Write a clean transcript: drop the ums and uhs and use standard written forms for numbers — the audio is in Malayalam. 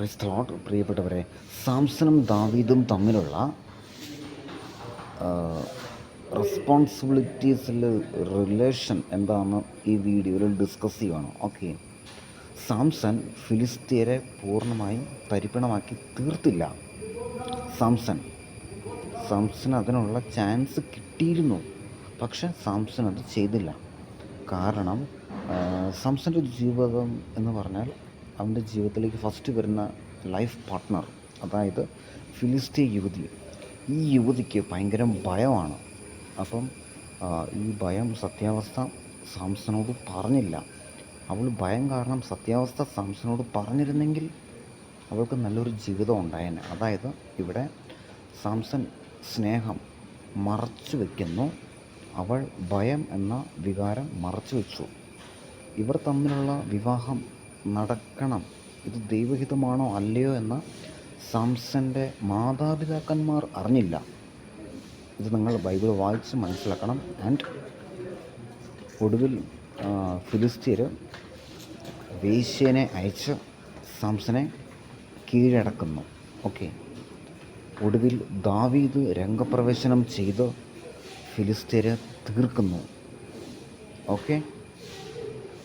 Praise the Lord. പ്രിയപ്പെട്ടവരെ, സാംസണും ദാവീദും തമ്മിലുള്ള റെസ്പോൺസിബിലിറ്റീസിൽ റിലേഷൻ എന്താണെന്ന് ഈ വീഡിയോയിൽ ഡിസ്കസ് ചെയ്യുകയാണ്. ഓക്കെ, സാംസൺ ഫിലിസ്തീയരെ പൂർണ്ണമായും തരിപ്പണമാക്കി തീർത്തില്ല. സാംസൺ അതിനുള്ള ചാൻസ് കിട്ടിയിരുന്നു, പക്ഷെ സാംസൺ അത് ചെയ്തില്ല. കാരണം സാംസൻ്റെ ജീവിതം എന്ന് പറഞ്ഞാൽ അവൻ്റെ ജീവിതത്തിലേക്ക് ഫസ്റ്റ് വരുന്ന ലൈഫ് പാർട്ട്ണർ, അതായത് ഫിലിസ്തീയ യുവതി. ഈ യുവതിക്ക് ഭയങ്കര ഭയമാണ്. അപ്പം ഈ ഭയം സത്യാവസ്ഥ സാംസണോട് പറഞ്ഞില്ല. അവൾ ഭയം കാരണം സത്യാവസ്ഥ സാംസണോട് പറഞ്ഞിരുന്നെങ്കിൽ അവൾക്ക് നല്ലൊരു ജീവിതം ഉണ്ടായേനെ. അതായത് ഇവിടെ സാംസൺ സ്നേഹം മറച്ചു വയ്ക്കുന്നു, അവൾ ഭയം എന്ന വികാരം മറച്ചു വെച്ചു. ഇവർ തമ്മിലുള്ള വിവാഹം നടക്കണം, ഇത് ദൈവഹിതമാണോ അല്ലയോ എന്ന് സാംസൻ്റെ മാതാപിതാക്കന്മാർ അറിഞ്ഞില്ല. ഇത് നിങ്ങൾ ബൈബിൾ വായിച്ച് മനസ്സിലാക്കണം. ആൻഡ് ഒടുവിൽ ഫിലിസ്തീയർ വേശ്യനെ അയച്ച് സാംസനെ കീഴടക്കുന്നു. ഓക്കെ, ഒടുവിൽ ദാവീദ് രംഗപ്രവേശനം ചെയ്ത് ഫിലിസ്തീയരെ തീർക്കുന്നു. ഓക്കെ.